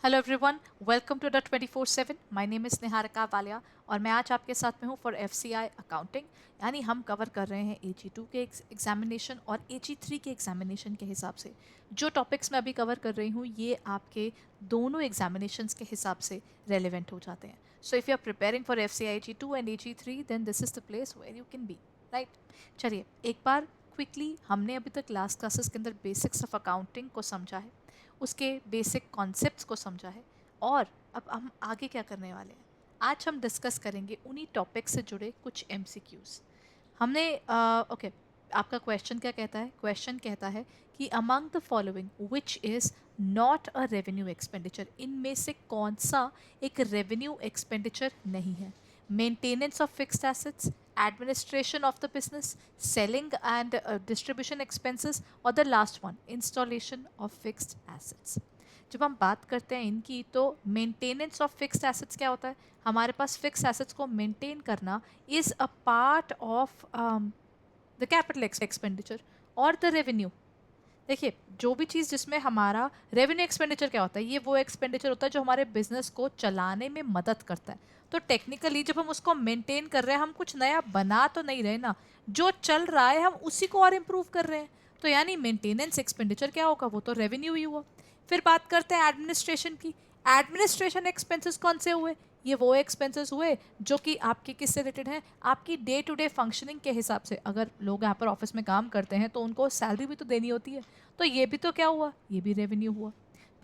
Hello everyone, welcome to the 24/7। My name is Niharika Walia और मैं आज आपके साथ में हूँ फॉर एफसीआई अकाउंटिंग। यानी हम कवर कर रहे हैं AG2 के एग्जामिनेशन और AG3 के एग्जामिनेशन के हिसाब से। जो टॉपिक्स मैं अभी कवर कर रही हूँ ये आपके दोनों एग्जामिनेशंस के हिसाब से रेलिवेंट हो जाते हैं। So if you are preparing for FCI AG2 and AG3 then this is the place where you can be right. चलिए एक बार क्विकली, हमने अभी तक लास्ट क्लासेस के अंदर बेसिक्स ऑफ अकाउंटिंग को समझा है, उसके बेसिक कॉन्सेप्ट्स को समझा है और अब हम आगे क्या करने वाले हैं। आज हम डिस्कस करेंगे उन्हीं टॉपिक से जुड़े कुछ MCQs। हमने ओके, आपका क्वेश्चन क्या कहता है? क्वेश्चन कहता है कि among the following which is not a revenue expenditure, इनमें से कौन सा एक रेवेन्यू एक्सपेंडिचर नहीं है? Maintenance of fixed assets, administration of the business, selling and distribution expenses और the last one installation of fixed assets. जब हम बात करते हैं इनकी तो मेंटेनेंस ऑफ फिक्स्ड एसेट्स क्या होता है? हमारे पास फिक्स एसेट्स को मेंटेन करना is a part of the capital expenditure और द रेवेन्यू। देखिए, जो भी चीज़ जिसमें हमारा रेवेन्यू एक्सपेंडिचर क्या होता है, ये वो एक्सपेंडिचर होता है जो हमारे बिजनेस को चलाने में मदद करता है। तो टेक्निकली जब हम उसको मेंटेन कर रहे हैं, हम कुछ नया बना तो नहीं रहे ना, जो चल रहा है हम उसी को और इम्प्रूव कर रहे हैं। तो यानी मेंटेनेंस एक्सपेंडिचर क्या होगा? वो तो रेवेन्यू ही हुआ। फिर बात करते हैं एडमिनिस्ट्रेशन की। एडमिनिस्ट्रेशन एक्सपेंसेस कौन से हुए? ये वो एक्सपेंसेस हुए जो कि आपके किससे रिलेटेड हैं? आपकी डे टू डे फंक्शनिंग के हिसाब से। अगर लोग यहाँ पर ऑफिस में काम करते हैं तो उनको सैलरी भी तो देनी होती है, तो ये भी तो क्या हुआ? ये भी रेवेन्यू हुआ।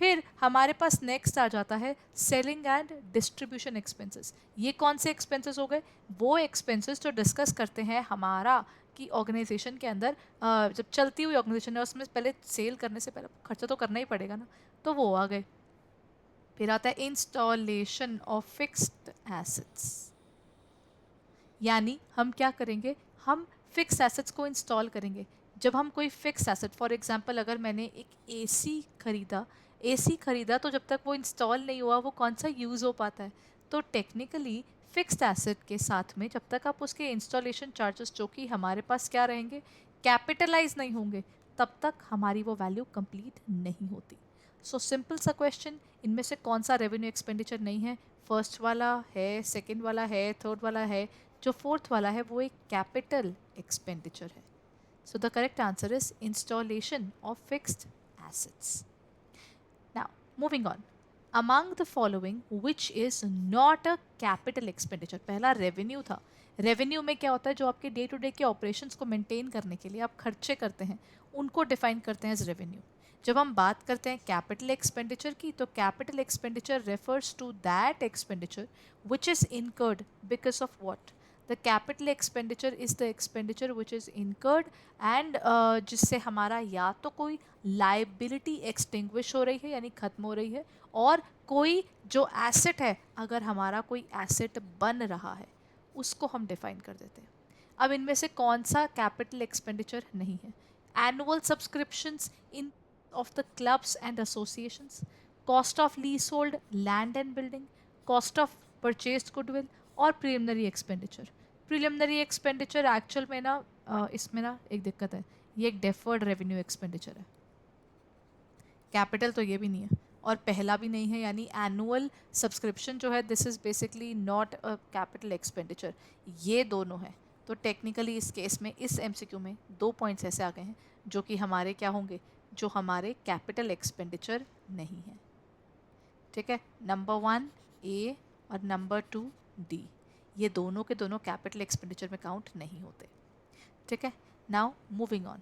फिर हमारे पास नेक्स्ट आ जाता है सेलिंग एंड डिस्ट्रीब्यूशन एक्सपेंसेस। ये कौन से एक्सपेंसेस हो गए? वो एक्सपेंसेस जो डिस्कस करते हैं हमारा कि ऑर्गेनाइजेशन के अंदर जब चलती हुई ऑर्गेनाइजेशन है उसमें पहले सेल करने से पहले खर्चा तो करना ही पड़ेगा ना, तो वो आ गए। फिर आता है इंस्टॉलेशन ऑफ फिक्स्ड एसेट्स। यानी हम क्या करेंगे? हम फिक्स एसेट्स को इंस्टॉल करेंगे। जब हम कोई फिक्स एसेट, फॉर एग्जांपल अगर मैंने एक एसी खरीदा तो जब तक वो इंस्टॉल नहीं हुआ वो कौन सा यूज़ हो पाता है? तो टेक्निकली फिक्स्ड एसेट के साथ में जब तक आप उसके इंस्टॉलेशन चार्जेस जो कि हमारे पास क्या रहेंगे, कैपिटलाइज नहीं होंगे, तब तक हमारी वो वैल्यू कंप्लीट नहीं होती। सो सिंपल सा क्वेश्चन, इनमें से कौन सा रेवेन्यू एक्सपेंडिचर नहीं है? फर्स्ट वाला है, सेकंड वाला है, थर्ड वाला है, जो फोर्थ वाला है वो एक कैपिटल एक्सपेंडिचर है। So the correct answer is installation of fixed assets. Now moving on, among the following which is not a capital expenditure. पहला रेवेन्यू था। रेवेन्यू में क्या होता है? जो आपके डे टू डे के ऑपरेशंस को मेंटेन करने के लिए आप खर्चे करते हैं, उनको डिफाइन करते हैं एज रेवेन्यू। जब हम बात करते हैं कैपिटल एक्सपेंडिचर की, तो capital expenditure refers to that expenditure which is incurred because of what? The capital expenditure is the expenditure which is incurred and जिससे हमारा या तो कोई लाइबिलिटी एक्सटिंग्विश हो रही है यानी खत्म हो रही है, और कोई जो एसेट है, अगर हमारा कोई एसेट बन रहा है, उसको हम डिफाइन कर देते हैं। अब इनमें से कौन सा कैपिटल एक्सपेंडिचर नहीं है? Annual subscriptions in of the clubs and associations, cost of lease hold land and building, cost of purchase goodwill और preliminary expenditure. Preliminary expenditure actual में ना इसमें ना एक दिक्कत है, ये एक डेफर्ड रेवेन्यू एक्सपेंडिचर है। कैपिटल तो ये भी नहीं है और पहला भी नहीं है, यानी एनुअल सब्सक्रिप्शन जो है this is basically not a capital expenditure. ये दोनों है। तो टेक्निकली इस केस में, इस MCQ में दो पॉइंट्स ऐसे आ गए हैं जो कि हमारे क्या होंगे? जो हमारे कैपिटल एक्सपेंडिचर नहीं है। ठीक है, नंबर 1 A और नंबर 2 D, ये दोनों के दोनों कैपिटल एक्सपेंडिचर में काउंट नहीं होते। ठीक है, नाउ मूविंग ऑन,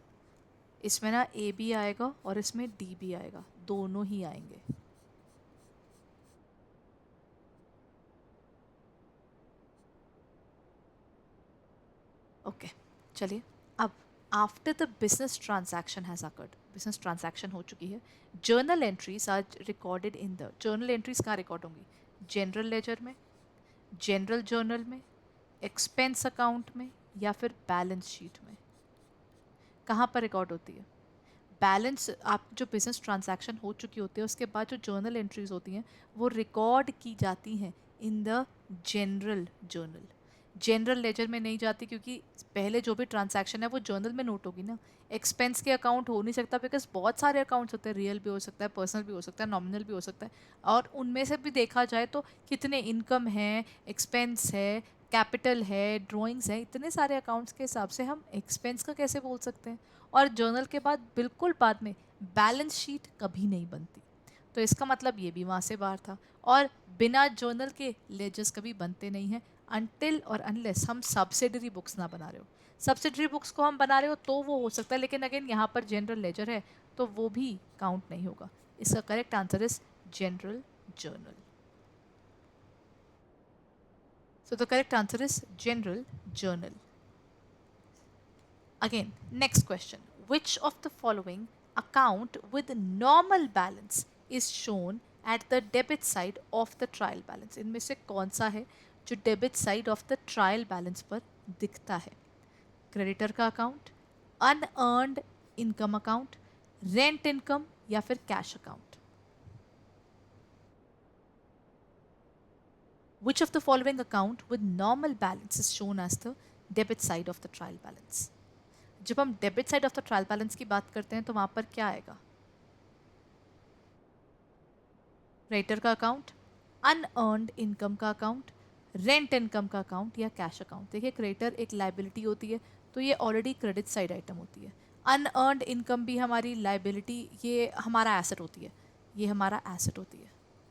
इसमें ना A भी आएगा और इसमें D भी आएगा, दोनों ही आएंगे। ओके, चलिए अब after the business transaction has occurred, business transaction हो चुकी है, journal entries are recorded in the, journal entries कहाँ रिकॉर्ड होंगी? जनरल लेजर में, जनरल जर्नल में, एक्सपेंस अकाउंट में या फिर बैलेंस शीट में? कहाँ पर रिकॉर्ड होती है? बैलेंस, आप जो बिजनेस ट्रांजैक्शन हो चुकी होती है उसके बाद जो जर्नल एंट्रीज होती हैं वो रिकॉर्ड की जाती हैं in the general journal. General ledger में नहीं जाती क्योंकि पहले जो भी ट्रांजैक्शन है वो जर्नल में नोट होगी ना। एक्सपेंस के अकाउंट हो नहीं सकता बिकॉज बहुत सारे अकाउंट्स होते हैं, रियल भी हो सकता है, पर्सनल भी हो सकता है, नॉमिनल भी हो सकता है। और उनमें से भी देखा जाए तो कितने इनकम है, एक्सपेंस है, कैपिटल है, ड्राइंग्स है, इतने सारे अकाउंट्स के हिसाब से हम एक्सपेंस का कैसे बोल सकते हैं। और जर्नल के बाद बिल्कुल बाद में बैलेंस शीट कभी नहीं बनती, तो इसका मतलब ये भी वहाँ से बाहर था। और बिना जर्नल के लेजर्स कभी बनते नहीं हैं अनटिल और अनलेस हम सब्सिडरी बुक्स ना बना रहे हो। सब्सिडरी बुक्स को हम बना रहे हो तो वो हो सकता है, लेकिन अगेन यहाँ पर जनरल लेजर है तो वो भी काउंट नहीं होगा। इसका correct answer is general journal. So the correct answer is general journal. Again, next question. Which of the following account with normal balance is shown at the debit side of the trial balance? इनमें से कौन सा है जो debit side of the trial balance पर दिखता है? Creditor का account, unearned income account, rent income या फिर cash account? Which of the following account with normal balance is shown as the debit side of the trial balance? जब हम debit side of the trial balance की बात करते हैं तो वहां पर क्या आएगा? क्रेडिटर का अकाउंट, अनअर्नड इनकम का अकाउंट, रेंट इनकम का अकाउंट या कैश अकाउंट? देखिए क्रेडिटर एक लाइबिलिटी होती है तो ये ऑलरेडी क्रेडिट साइड आइटम होती है। अनअर्नड इनकम भी हमारी लाइबिलिटी, ये हमारा एसेट होती है, ये हमारा एसेट होती है।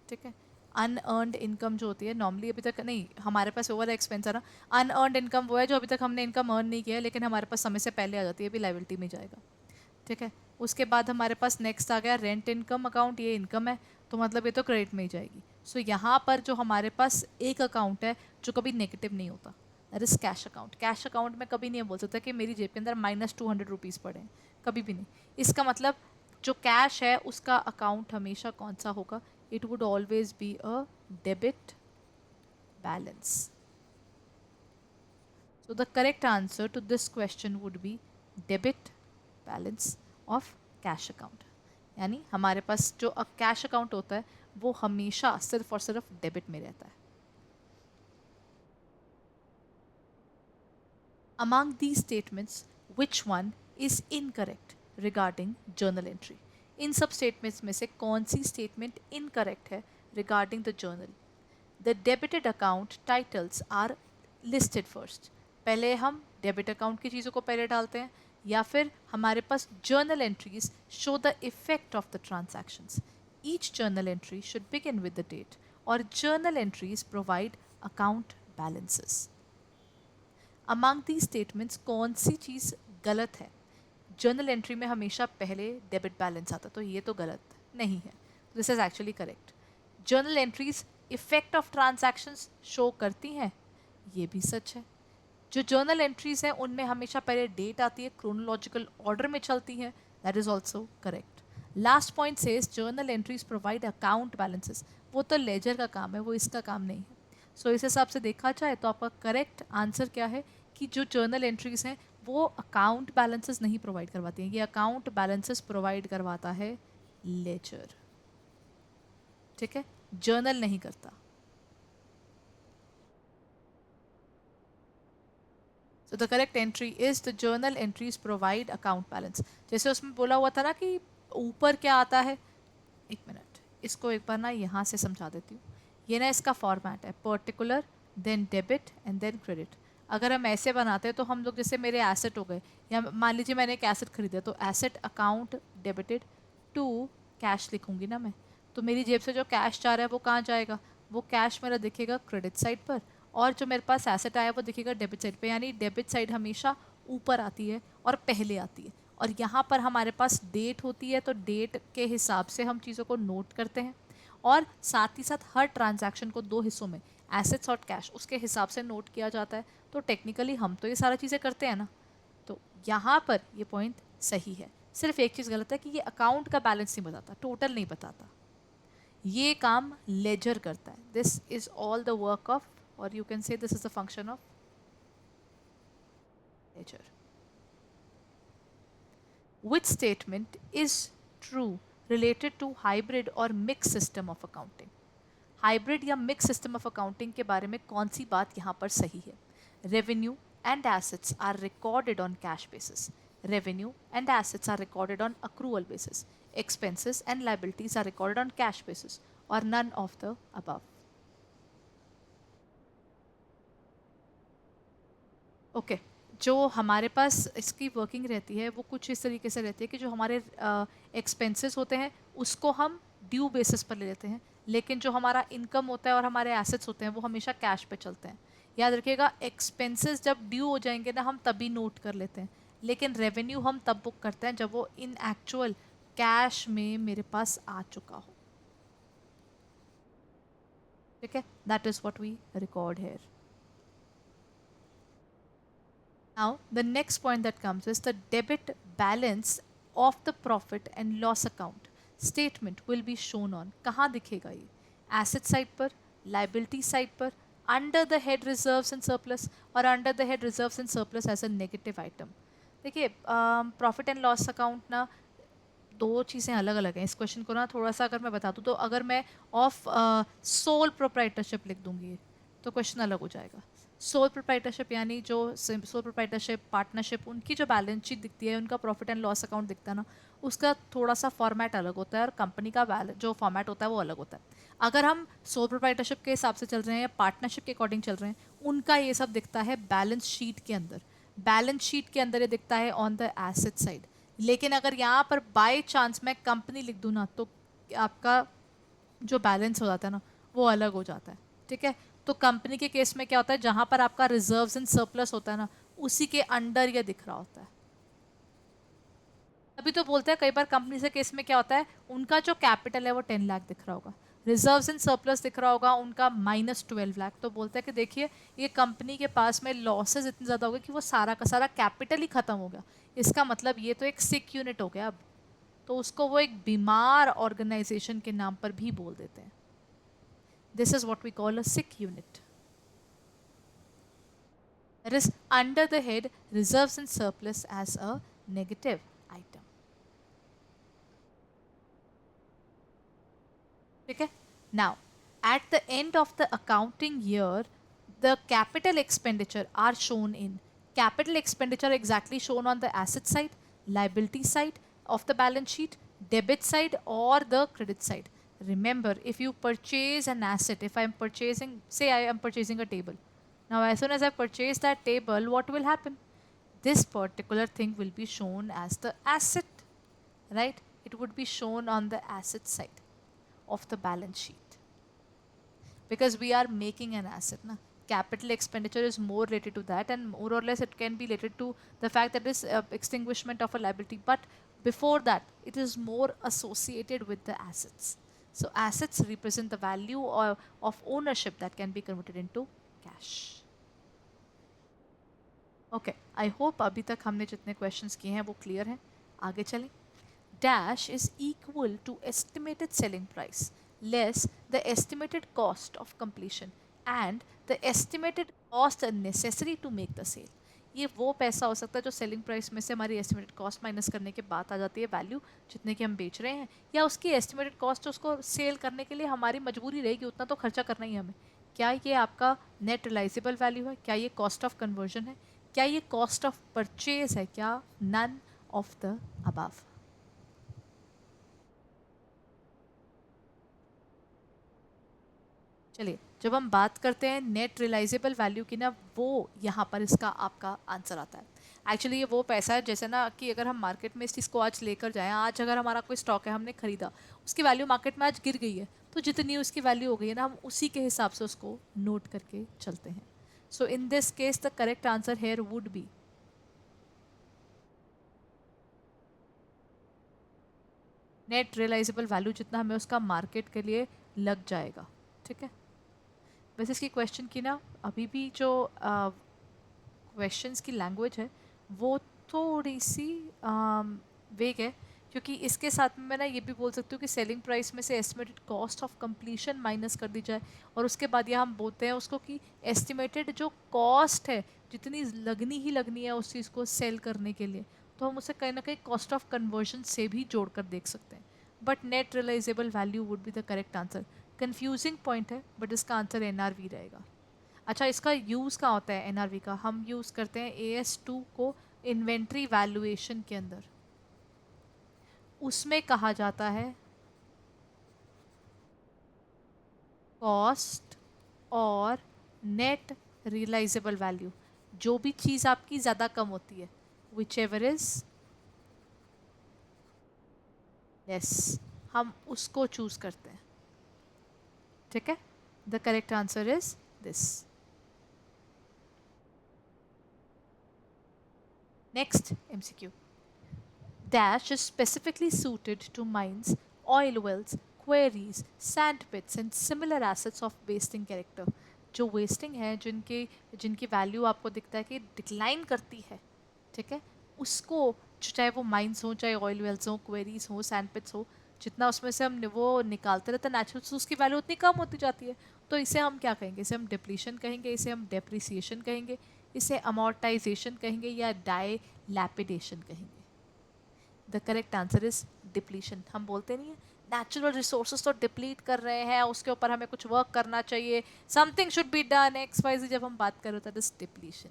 ठीक है, अनअर्नड इनकम जो होती है नॉर्मली अभी तक नहीं, हमारे पास ओवर एक्सपेंस है ना। अनअर्नड इनकम वो है जो अभी तक हमने इनकम अर्न नहीं किया है लेकिन हमारे पास समय से पहले आ जाती है, भी लाइबिलिटी में जाएगा। ठीक है, उसके बाद हमारे पास नेक्स्ट आ गया रेंट इनकम अकाउंट, ये इनकम है तो मतलब ये तो क्रेडिट में ही जाएगी। सो यहाँ पर जो हमारे पास एक अकाउंट है जो कभी नेगेटिव नहीं होता, that is cash account. Cash account में कभी नहीं बोल सकता कि मेरी जेब के अंदर -200 रुपीज़ पड़े हैं, कभी भी नहीं। इसका मतलब जो कैश है उसका अकाउंट हमेशा कौन सा होगा? It would always be a debit balance. So the correct answer to this question would be debit balance of cash account. यानी हमारे पास जो कैश अकाउंट होता है वो हमेशा सिर्फ और सिर्फ डेबिट में रहता है। Among these statements, which one is incorrect regarding journal entry? इन सब स्टेटमेंट्स में से कौन सी स्टेटमेंट इनकरेक्ट है regarding the journal? The debited account titles are listed first. पहले हम डेबिट अकाउंट की चीज़ों को पहले डालते हैं, या फिर हमारे पास journal entries show the effect of the transactions. Each journal entry should begin with the date, और journal entries provide account balances. Among the statements कौन सी चीज़ गलत है? जर्नल एंट्री में हमेशा पहले डेबिट बैलेंस आता, तो ये तो गलत नहीं है, this is actually correct. Journal entries effect of transactions show करती हैं, ये भी सच है। जो जर्नल एंट्रीज हैं उनमें हमेशा पहले डेट आती है, क्रोनोलॉजिकल ऑर्डर में चलती हैं, that is also correct. Last point says journal entries provide account balances, वो तो लेजर का काम है, वो इसका काम नहीं है। सो इस हिसाब से देखा जाए तो आपका करेक्ट आंसर क्या है कि जो जर्नल एंट्रीज हैं वो अकाउंट बैलेंसेस नहीं प्रोवाइड करवाती हैं, ये अकाउंट बैलेंसेस प्रोवाइड करवाता है लेजर। ठीक है, जर्नल नहीं करता। So the correct entry is the journal entries provide account balance. जैसे उसमें बोला हुआ था ना कि ऊपर क्या आता है, एक मिनट इसको एक बार ना यहाँ से समझा देती हूँ। ये ना इसका फॉर्मेट है, particular then debit and then credit. अगर हम ऐसे बनाते हैं तो हम लोग, जैसे मेरे एसेट हो गए, या मान लीजिए मैंने एक एसेट खरीदा तो asset account debited to cash लिखूंगी ना मैं, तो मेरी जेब से जो कैश जा रहा है वो कहाँ जाएगा? वो कैश मेरा दिखेगा क्रेडिट साइड पर, और जो मेरे पास एसेट आया वो दिखेगा डेबिट साइड पे। यानी डेबिट साइड हमेशा ऊपर आती है और पहले आती है। और यहाँ पर हमारे पास डेट होती है तो डेट के हिसाब से हम चीज़ों को नोट करते हैं, और साथ ही साथ हर ट्रांजैक्शन को दो हिस्सों में, एसेट्स और कैश, उसके हिसाब से नोट किया जाता है। तो टेक्निकली हम तो ये सारा चीज़ें करते हैं ना, तो यहाँ पर ये पॉइंट सही है। सिर्फ एक चीज़ गलत है कि ये अकाउंट का बैलेंस नहीं बताता, टोटल नहीं बताता, ये काम लेजर करता है। This is all the work of, और you can say this is the function of ledger. Which statement is true related to hybrid or mixed system of accounting? Hybrid या मिक्स सिस्टम ऑफ अकाउंटिंग के बारे में कौन सी बात यहाँ पर सही है? Revenue and assets are recorded on cash basis. Revenue and assets are recorded on accrual basis. Expenses and liabilities are recorded on cash basis, or none of the above. Okay जो हमारे पास इसकी वर्किंग रहती है वो कुछ इस तरीके से रहती है कि जो हमारे एक्सपेंसेस होते हैं उसको हम ड्यू बेसिस पर ले लेते हैं, लेकिन जो हमारा इनकम होता है और हमारे एसेट्स होते हैं वो हमेशा कैश पे चलते हैं. याद रखिएगा, एक्सपेंसेस जब ड्यू हो जाएंगे ना हम तभी नोट कर लेते हैं, लेकिन रेवेन्यू हम तब बुक करते हैं जब वो इन एक्चुअल कैश में मेरे पास आ चुका हो. ठीक है, that is what we record here. Now, the next point that comes is the debit balance of the profit and loss account statement will be shown on. कहाँ दिखेगा ये? Asset side पर, liability side पर, under the head reserves and surplus, और under the head reserves and surplus as a negative item. देखिए, profit and loss account ना दो चीज़ें अलग अलग हैं. इस क्वेश्चन को ना थोड़ा सा अगर मैं बता दूँ तो अगर मैं ऑफ सोल प्रोप्राइटरशिप लिख दूंगी तो क्वेश्चन अलग हो जाएगा. सोल प्रोप्राइटरशिप यानी जो सोल प्रोप्राइटरशिप पार्टनरशिप उनकी जो बैलेंस शीट दिखती है, उनका प्रॉफिट एंड लॉस अकाउंट दिखता है ना, उसका थोड़ा सा फॉर्मेट अलग होता है और कंपनी का जो फॉर्मेट होता है वो अलग होता है. अगर हम सोल प्रोप्राइटरशिप के हिसाब से चल रहे हैं या पार्टनरशिप के अकॉर्डिंग चल रहे हैं, उनका ये सब दिखता है बैलेंस शीट के अंदर. बैलेंस शीट के अंदर ये दिखता है ऑन द एसेट साइड. लेकिन अगर यहाँ पर बाय चांस मैं कंपनी लिख दूँ ना तो आपका जो बैलेंस हो जाता है ना वो अलग हो जाता है. ठीक है, तो कंपनी के केस में क्या होता है, जहां पर आपका रिजर्व्स एंड सरप्लस होता है ना उसी के अंडर ये दिख रहा होता है. अभी तो बोलते हैं कई बार कंपनी से केस में क्या होता है, उनका जो कैपिटल है वो 10 लाख दिख रहा होगा, रिजर्व्स एंड सरप्लस दिख रहा होगा उनका -12 लाख. तो बोलते हैं कि देखिए ये कंपनी के पास में लॉसेस इतने ज़्यादा हो गए कि वो सारा का सारा कैपिटल ही खत्म हो गया. इसका मतलब ये तो एक सिक यूनिट हो गया अब, तो उसको वो एक बीमार ऑर्गेनाइजेशन के नाम पर भी बोल देते हैं. This is what we call a sick unit. That is under the head reserves and surplus as a negative item. Okay? Now, at the end of the accounting year, the capital expenditure are shown in. Capital expenditure exactly shown on the asset side, liability side of the balance sheet, debit side or the credit side. Remember, if you purchase an asset, if I am purchasing, say I am purchasing a table. Now, as soon as I purchase that table, what will happen? This particular thing will be shown as the asset, right? It would be shown on the asset side of the balance sheet because we are making an asset. Na? Capital expenditure is more related to that, and more or less it can be related to the fact that it is extinguishment of a liability. But before that, it is more associated with the assets. So assets represent the value of ownership that can be converted into cash. Okay, I hope अभी तक हमने जितने questions किए हैं वो clear हैं. आगे चलें. Dash is equal to estimated selling price less the estimated cost of completion and the estimated cost necessary to make the sale. ये वो पैसा हो सकता है जो सेलिंग प्राइस में से हमारी एस्टिमेटेड कॉस्ट माइनस करने के बाद आ जाती है वैल्यू जितने की हम बेच रहे हैं, या उसकी एस्टिमेटेड कॉस्ट उसको सेल करने के लिए हमारी मजबूरी रहेगी उतना तो खर्चा करना ही हमें. क्या ये आपका नेट रिलाइजेबल वैल्यू है? क्या ये कॉस्ट ऑफ कन्वर्जन है? क्या ये कॉस्ट ऑफ परचेज है? क्या नन ऑफ द अबव? चलिए, जब हम बात करते हैं नेट रिलाइजेबल वैल्यू की ना, वो यहाँ पर इसका आपका आंसर आता है. एक्चुअली ये वो पैसा है जैसे ना कि अगर हम मार्केट में इस चीज़ को आज लेकर जाएं, आज अगर हमारा कोई स्टॉक है हमने खरीदा, उसकी वैल्यू मार्केट में आज गिर गई है, तो जितनी उसकी वैल्यू हो गई है ना हम उसी के हिसाब से उसको नोट करके चलते हैं. So in this case the correct answer here would be net realisable value जितना हमें उसका मार्केट के लिए लग जाएगा. ठीक है, वैसे इसकी क्वेश्चन की ना अभी भी जो क्वेश्चंस की लैंग्वेज है वो थोड़ी सी वेग है, क्योंकि इसके साथ में मैं ना ये भी बोल सकती हूँ कि सेलिंग प्राइस में से estimated cost of completion minus कर दी जाए और उसके बाद यह हम बोलते हैं उसको कि एस्टिमेटेड जो कॉस्ट है जितनी लगनी ही लगनी है उस चीज़ को सेल करने के लिए, तो हम उसे कहीं ना कहीं कॉस्ट ऑफ कन्वर्जन से भी जोड़ कर देख सकते हैं. But net realisable value would be the correct answer. Confusing point है बट इसका आंसर NRV रहेगा. अच्छा, इसका यूज़ कहाँ होता है एनआरवी का? हम यूज़ करते हैं AS2 को इन्वेंट्री वैल्यूएशन के अंदर। उसमें कहा जाता है कॉस्ट और नेट रियलाइजेबल वैल्यू, जो भी चीज़ आपकी ज़्यादा कम होती है, विच एवर इज लेस, हम उसको चूज़ करते हैं। ठीक है, the correct answer is this. Next MCQ, dash is specifically suited to mines, oil wells, quarries, sand pits and similar assets of wasting character। जो वेस्टिंग है, जिनके जिनकी वैल्यू आपको दिखता है कि डिक्लाइन करती है, ठीक है, उसको, चाहे वो माइंस हो, चाहे ऑयल वेल्स हो, क्वेरीज हो, सैंड पिट्स हो, जितना उसमें से हम वो निकालते रहते हैं नेचुरल, तो उसकी वैल्यू उतनी कम होती जाती है। तो इसे हम क्या कहेंगे? इसे हम डिप्लीशन कहेंगे, इसे हम डेप्रिसिएशन कहेंगे, इसे अमोर्टाइजेशन कहेंगे या डायलैपिडेशन कहेंगे। The correct answer is depletion. हम बोलते नहीं है नेचुरल रिसोर्सेज तो डिप्लीट कर रहे हैं, उसके ऊपर हमें कुछ वर्क करना चाहिए, something should be done x y z, जब हम बात कर रहे that is depletion.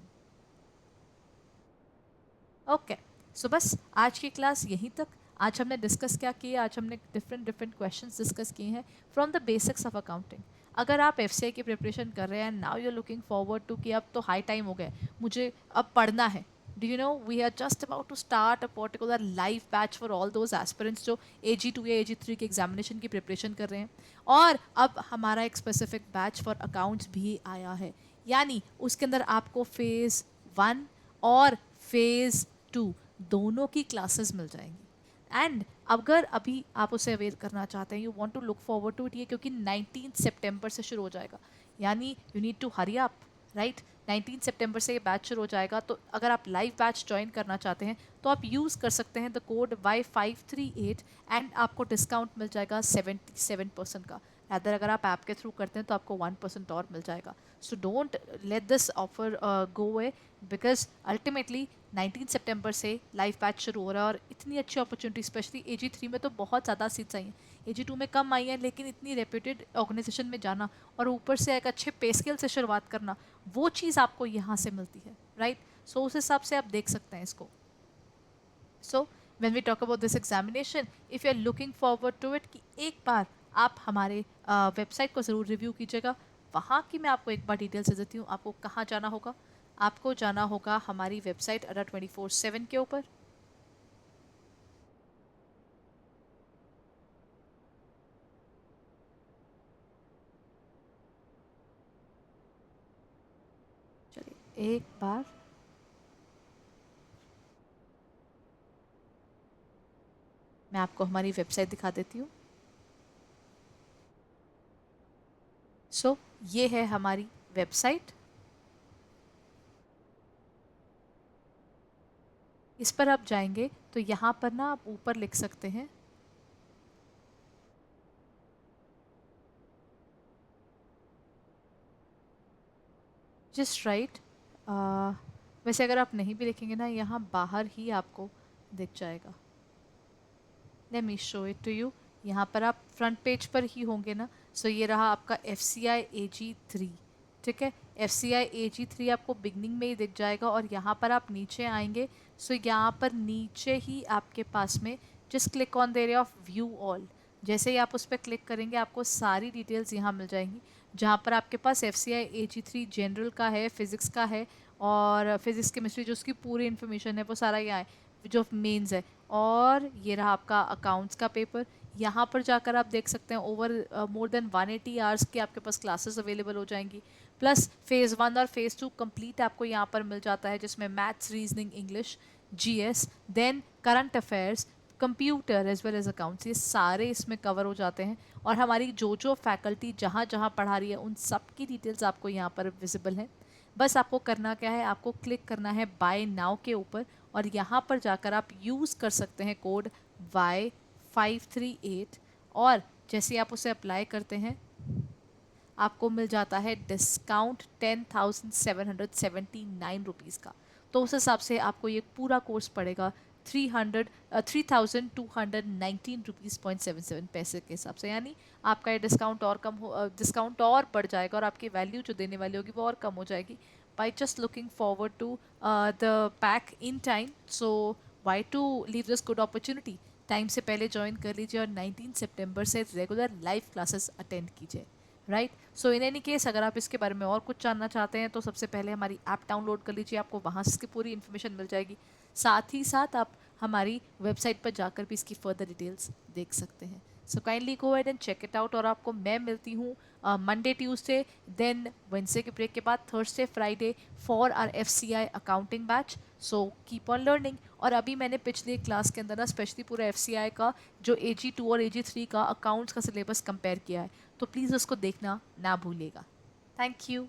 Okay, so बस आज की क्लास यहीं तक। आज हमने डिस्कस क्या किया? आज हमने डिफरेंट डिफरेंट क्वेश्चंस डिस्कस किए हैं from the basics of accounting. अगर आप FCI की प्रिपरेशन कर रहे हैं, now you looking forward to कि अब तो हाई टाइम हो गया, मुझे अब पढ़ना है। Do you know we are just about to start a particular live batch for all those aspirants जो AG2 या AG3 के एग्जामिनेशन की प्रिपरेशन कर रहे हैं। और अब हमारा एक स्पेसिफिक बैच फॉर अकाउंट्स भी आया है, यानी उसके अंदर आपको फेज़ 1 और फेज़ 2 दोनों की क्लासेस मिल जाएंगी। एंड अगर अभी आप उसे अवेयर करना चाहते हैं, you want to look forward to it, ये क्योंकि 19 सितंबर से शुरू हो जाएगा, यानी you need to hurry up, right. 19 सितंबर से ये बैच शुरू हो जाएगा, तो अगर आप लाइव बैच ज्वाइन करना चाहते हैं तो आप यूज़ कर सकते हैं द कोड Y538 एंड आपको डिस्काउंट मिल जाएगा 77% का। अदर अगर आप ऐप के थ्रू करते हैं तो आपको 1% और मिल जाएगा। So don't let this offer go away, because ultimately 19 सितंबर से लाइव बैच शुरू हो रहा है और इतनी अच्छी अपॉर्चुनिटी, स्पेशली AG3 में तो बहुत ज़्यादा सीट्स आई हैं, AG2 में कम आई हैं, लेकिन इतनी रेप्यूटेड ऑर्गेनाइजेशन में जाना और ऊपर से एक अच्छे पे स्केल से शुरुआत करना, वो चीज़ आपको यहाँ से मिलती है, राइट। सो उस हिसाब से आप देख सकते हैं इसको। So when we talk about this examination, if you are looking forward to it, कि एक बार आप हमारे वेबसाइट को ज़रूर रिव्यू कीजिएगा। वहाँ की मैं आपको एक बार डिटेल्स दे देती हूँ। आपको कहाँ जाना होगा? आपको जाना होगा हमारी वेबसाइट अड्डा 24/7 के ऊपर। चलिए एक बार मैं आपको हमारी वेबसाइट दिखा देती हूँ। सो ये है हमारी वेबसाइट। इस पर आप जाएंगे तो यहाँ पर ना आप ऊपर लिख सकते हैं जस्ट राइट। वैसे अगर आप नहीं भी लिखेंगे ना, यहाँ बाहर ही आपको दिख जाएगा। Let me show it to you. यहाँ पर आप फ्रंट पेज पर ही होंगे ना। सो ये रहा आपका FCI AG3, ठीक है। FCI AG3 आपको बिगनिंग में ही दिख जाएगा और यहाँ पर आप नीचे आएंगे। सो यहाँ पर नीचे ही आपके पास में just click on the area of view all. जैसे ही आप उस पर क्लिक करेंगे आपको सारी डिटेल्स यहाँ मिल जाएंगी, जहाँ पर आपके पास FCI AG3 जनरल का है, फिज़िक्स का है, और फिज़िक्स केमिस्ट्री जो उसकी पूरी इन्फॉर्मेशन है वो सारा यहाँ है, जो मेंस है। और ये रहा आपका अकाउंट्स का पेपर। यहाँ पर जाकर आप देख सकते हैं ओवर मोर देन 180 आवर्स की आपके पास क्लासेस अवेलेबल हो जाएंगी। प्लस फेज़ 1 और फेज़ 2 कंप्लीट आपको यहाँ पर मिल जाता है, जिसमें maths, reasoning, English, GS, then current affairs, computer as well as accounts, ये सारे इसमें कवर हो जाते हैं। और हमारी जो जो फैकल्टी जहाँ जहाँ पढ़ा रही है उन सब की डिटेल्स आपको यहाँ पर विजिबल हैं। बस आपको करना क्या है, आपको क्लिक करना है बाय नाउ के ऊपर और यहाँ पर जाकर आप यूज़ कर सकते हैं कोड Y538। और जैसे आप उसे अप्लाई करते हैं आपको मिल जाता है डिस्काउंट 10,779 रुपीज़ का। तो उस हिसाब से आपको ये पूरा कोर्स पड़ेगा ₹3,219.77 पैसे के हिसाब से, यानी आपका ये डिस्काउंट और डिस्काउंट और बढ़ जाएगा और आपकी वैल्यू जो देने वाली होगी वो और कम हो जाएगी by just looking forward to the pack in time. So why to leave this good opportunity? Time से पहले ज्वाइन कर लीजिए और 19 सितंबर से रेगुलर लाइव क्लासेस अटेंड कीजिए, right? So in any case अगर आप इसके बारे में और कुछ जानना चाहते हैं तो सबसे पहले हमारी ऐप डाउनलोड कर लीजिए, आपको वहाँ से इसकी पूरी इन्फॉर्मेशन मिल जाएगी। साथ ही साथ आप हमारी वेबसाइट पर जाकर भी इसकी फर्दर डिटेल्स देख सकते हैं। So kindly go ahead and check it out. और आपको मैं मिलती हूँ मंडे ट्यूसडे देन वेडनेसडे के ब्रेक के बाद Thursday Friday for our FCI accounting batch. So keep on learning. और अभी मैंने पिछले क्लास के अंदर ना स्पेशली पूरा FCI का जो AG2 और AG3 का अकाउंट्स का सिलेबस कंपेयर किया है, तो प्लीज़ उसको देखना ना भूलिएगा। Thank you.